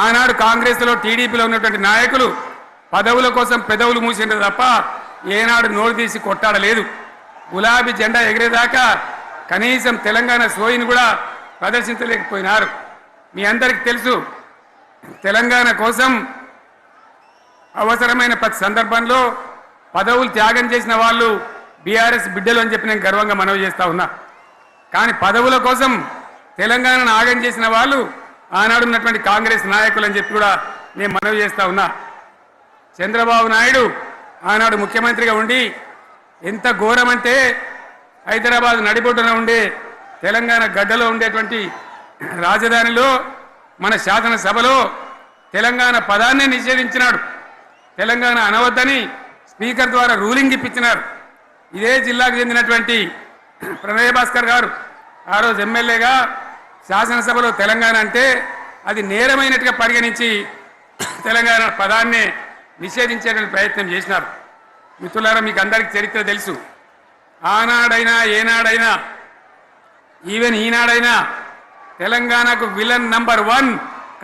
ఆనాడు కాంగ్రెస్లో టీడీపీలో ఉన్నటువంటి నాయకులు పదవుల కోసం పెదవులు మూసిండ్రు తప్ప ఏనాడు నోరు తీసి కొట్టాడలేదు. గులాబీ జెండా ఎగిరేదాకా కనీసం తెలంగాణ సోయిని కూడా ప్రదర్శించలేకపోయినారు. మీ అందరికీ తెలుసు, తెలంగాణ కోసం అవసరమైన ప్రతి సందర్భంలో పదవులు త్యాగం చేసిన వాళ్ళు బీఆర్ఎస్ బిడ్డలు అని చెప్పి నేను గర్వంగా మనవి చేస్తా ఉన్నా. కానీ పదవుల కోసం తెలంగాణను ఆగం చేసిన వాళ్ళు ఆనాడు ఉన్నటువంటి కాంగ్రెస్ నాయకులు అని చెప్పి కూడా నేను మనవి చేస్తా ఉన్నా. చంద్రబాబు నాయుడు ఆనాడు ముఖ్యమంత్రిగా ఉండి ఎంత ఘోరమంటే హైదరాబాద్ నడిబొడ్డున ఉండే తెలంగాణ గడ్డలో ఉండేటువంటి రాజధానిలో మన శాసనసభలో తెలంగాణ పదాన్ని నిషేధించినాడు. తెలంగాణ అనవద్దని స్పీకర్ ద్వారా రూలింగ్ ఇప్పించినారు. ఇదే జిల్లాకు చెందినటువంటి ప్రణయ్ భాస్కర్ గారు ఆ రోజు ఎమ్మెల్యేగా శాసనసభలో తెలంగాణ అంటే అది నేరమైనట్టుగా పరిగణించి తెలంగాణ పదాన్ని నిషేధించేటువంటి ప్రయత్నం చేసినారు. మిత్రులారా, మీకు అందరికీ చరిత్ర తెలుసు. ఆనాడైనా ఏనాడైనా ఈవెన్ ఈనాడైనా తెలంగాణకు విలన్ నంబర్ 1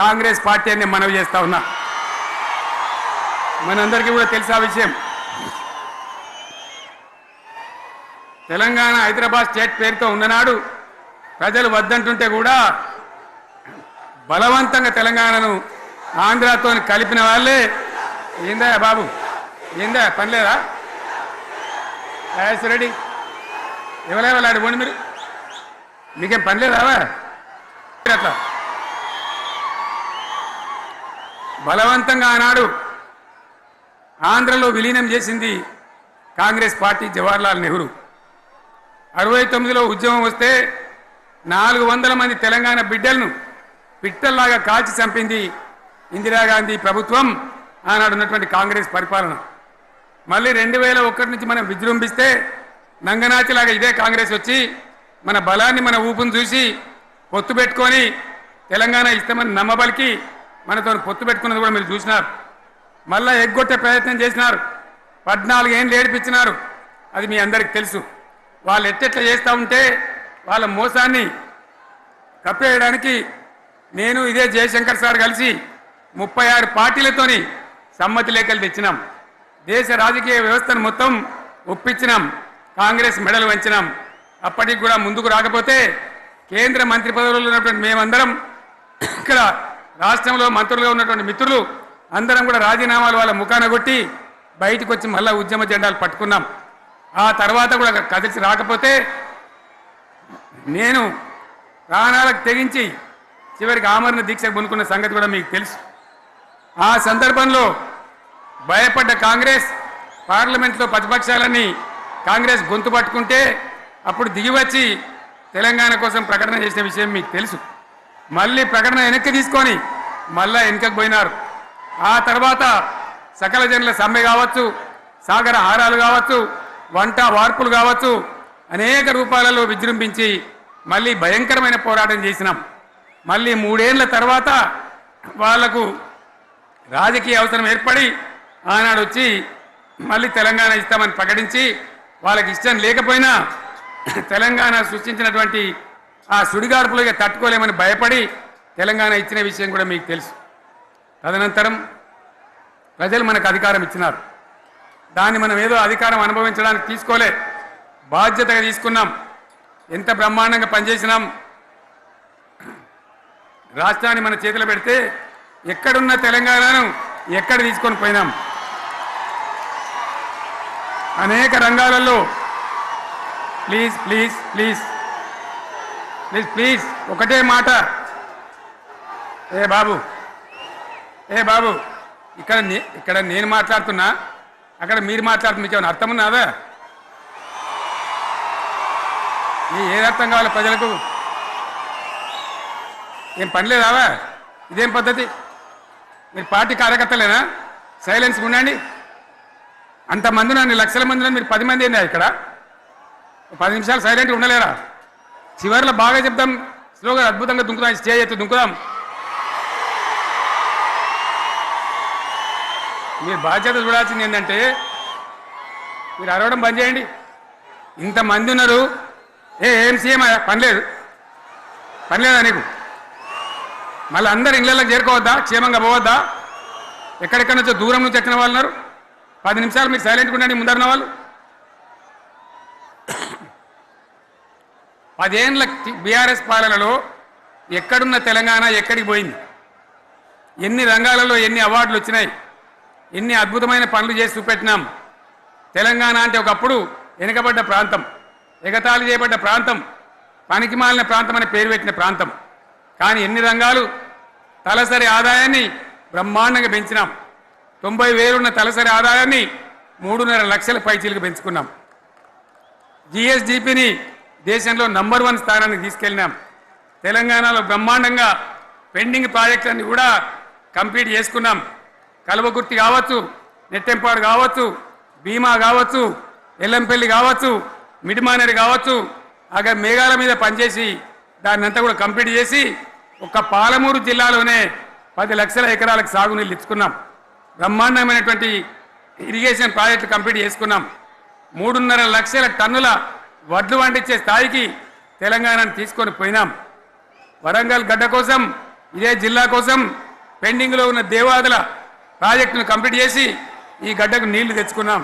కాంగ్రెస్ పార్టీ అని మనవి చేస్తా ఉన్నా. మనందరికీ కూడా తెలుసు ఆ విషయం. తెలంగాణ హైదరాబాద్ స్టేట్ పేరుతో ఉన్ననాడు ప్రజలు వద్దంటుంటే కూడా బలవంతంగా తెలంగాణను ఆంధ్రాతో కలిపిన వాళ్ళే. ఏందా బాబు, ఏందా పని లేదా? రెడ్డి ఎవరెవరు పోండి, మీరు మీకేం పని లేదా? అట్లా బలవంతంగా ఆనాడు ఆంధ్రలో విలీనం చేసింది కాంగ్రెస్ పార్టీ, జవహర్లాల్ నెహ్రూ. 69లో ఉద్యమం వస్తే 400 మంది తెలంగాణ బిడ్డలను పిట్టల్లాగా కాల్చి చంపింది ఇందిరాగాంధీ ప్రభుత్వం, ఆనాడు ఉన్నటువంటి కాంగ్రెస్ పరిపాలన. మళ్ళీ 2001 నుంచి మనం విజృంభిస్తే నంగనాచిలాగా ఇదే కాంగ్రెస్ వచ్చి మన బలాన్ని మన ఊపును చూసి పొత్తు పెట్టుకొని తెలంగాణ ఇస్తామని నమ్మబలికి మనతో పొత్తు పెట్టుకున్నది కూడా మీరు చూసినారు. మళ్ళా ఎగ్గొట్టే ప్రయత్నం చేసినారు. 14 ఏళ్ళు ఏడిపించినారు. అది మీ అందరికీ తెలుసు. వాళ్ళు ఎట్టెట్లా చేస్తూ ఉంటే వాళ్ళ మోసాన్ని కప్పేయడానికి నేను ఇదే జయశంకర్ సార్ కలిసి 36 పార్టీలతోని సమ్మతి లేఖలు తెచ్చినాం. దేశ రాజకీయ వ్యవస్థను మొత్తం ఒప్పించినాం. కాంగ్రెస్ మెడలు వంచినాం. అప్పటికి కూడా ముందుకు రాకపోతే కేంద్ర మంత్రి పదవుల్లో ఉన్నటువంటి మేమందరం, ఇక్కడ రాష్ట్రంలో మంత్రులుగా ఉన్నటువంటి మిత్రులు అందరం కూడా రాజీనామాలు వాళ్ళ ముఖాన కొట్టి బయటకు వచ్చి మళ్ళా ఉద్యమ జెండాలు పట్టుకున్నాం. ఆ తర్వాత కూడా కదిలిసి రాకపోతే నేను ప్రాణాలకు తెగించి చివరికి ఆమరణ దీక్షకు పొందుకున్న సంగతి కూడా మీకు తెలుసు. ఆ సందర్భంలో భయపడ్డ కాంగ్రెస్ పార్లమెంట్లో ప్రతిపక్షాలన్నీ కాంగ్రెస్ గొంతు పట్టుకుంటే అప్పుడు దిగివచ్చి తెలంగాణ కోసం ప్రకటన చేసిన విషయం మీకు తెలుసు. మళ్ళీ ప్రకటన వెనక్కి తీసుకొని మళ్ళా వెనుకకు పోయినారు. ఆ తర్వాత సకల జనుల సమ్మె కావచ్చు, సాగర హారాలు కావచ్చు, వంట వార్పులు కావచ్చు, అనేక రూపాలలో విజృంభించి మళ్ళీ భయంకరమైన పోరాటం చేసినాం. మళ్ళీ 3 ఏళ్ల తర్వాత వాళ్లకు రాజకీయ అవసరం ఏర్పడి ఆనాడు వచ్చి మళ్ళీ తెలంగాణ ఇస్తామని ప్రకటించి వాళ్ళకి ఇష్టం లేకపోయినా తెలంగాణ సృష్టించినటువంటి ఆ సుడిగార్పులుగా తట్టుకోలేమని భయపడి తెలంగాణ ఇచ్చిన విషయం కూడా మీకు తెలుసు. తదనంతరం ప్రజలు మనకు అధికారం ఇచ్చినారు. దాన్ని మనం ఏదో అధికారం అనుభవించడానికి తీసుకోలే, బాధ్యతగా తీసుకున్నాం. ఎంత బ్రహ్మాండంగా పనిచేసినాం. రాష్ట్రాన్ని మన చేతిలో పెడితే ఎక్కడున్న తెలంగాణను ఎక్కడ తీసుకొని పోయినాం. అనేక రంగాలలో please please please please please ఒకటే మాట. ఏ బాబు ఇక్కడ నేను మాట్లాడుతున్నా, అక్కడ మీరు మాట్లాడుతున్నా, మీకు ఏమైనా అర్థం ఉన్నదా? ఏది అర్థం కావాలి ప్రజలకు? ఏం పని లేదావా? ఇదేం పద్ధతి? మీరు పార్టీ కార్యకర్తలేనా? సైలెన్స్గా ఉండండి. అంతమంది నన్ను లక్షల మందిలో మీరు 10 మంది ఏందా ఇక్కడ? 10 నిమిషాలు సైలెంట్గా ఉండలేరా? చివరిలో బాగా చెప్తాం, స్లోగా అద్భుతంగా దుంకుదాం, స్టేజ్ ఎత్తు దుంకుదాం. మీరు బాధ్యత చూడాల్సింది ఏంటంటే మీరు అరవడం బంద్ చేయండి. ఇంతమంది ఉన్నారు. ఏం సీఎం పనిలేదా నీకు? మళ్ళీ అందరు ఇళ్లలోకి చేరుకోవద్దా? క్షేమంగా పోవద్దా? ఎక్కడెక్కడి నుంచో దూరం నుంచి వచ్చిన వాళ్ళు ఉన్నారు. 10 నిమిషాలు మీరు సైలెంట్గా ఉండండి. ముందరిన వాళ్ళు 10 ఏళ్ళ బీఆర్ఎస్ పాలనలో ఎక్కడున్న తెలంగాణ ఎక్కడికి పోయింది? ఎన్ని రంగాలలో ఎన్ని అవార్డులు వచ్చినాయి? ఎన్ని అద్భుతమైన పనులు చేసి చూపెట్టినాం. తెలంగాణ అంటే ఒకప్పుడు వెనుకబడ్డ ప్రాంతం, ఎగతాళి చేయబడ్డ ప్రాంతం, పనికిమాలిన ప్రాంతం అని పేరు పెట్టిన ప్రాంతం. కానీ ఎన్ని రంగాలు తలసరి ఆదాయాన్ని బ్రహ్మాండంగా పెంచినాం. 90,000 ఉన్న తలసరి ఆదాయాన్ని 3.5 లక్షల పైచీలకు పెంచుకున్నాం. జిఎస్డిపిని దేశంలో నంబర్ 1 స్థానానికి తీసుకెళ్ళినాం. తెలంగాణలో బ్రహ్మాండంగా పెండింగ్ ప్రాజెక్టులన్నీ కూడా కంప్లీట్ చేసుకున్నాం. కల్వకుర్తి కావచ్చు, నెట్టెంపాడు కావచ్చు, భీమా కావచ్చు, ఎల్లంపల్లి కావచ్చు, మిడిమానేరు కావచ్చు, అక్కడ మేఘాల మీద పనిచేసి దాన్ని అంతా కూడా కంప్లీట్ చేసి ఒక్క పాలమూరు జిల్లాలోనే 10 లక్షల ఎకరాలకు సాగునీళ్ళు ఇచ్చుకున్నాం. బ్రహ్మాండమైనటువంటి ఇరిగేషన్ ప్రాజెక్టులు కంప్లీట్ చేసుకున్నాం. 3.5 లక్షల టన్నుల వడ్లు పండించే స్థాయికి తెలంగాణను తీసుకొని పోయినాం. వరంగల్ గడ్డ కోసం, ఇదే జిల్లా కోసం పెండింగ్లో ఉన్న దేవాదుల ప్రాజెక్టును కంప్లీట్ చేసి ఈ గడ్డకు నీళ్లు తెచ్చుకున్నాం.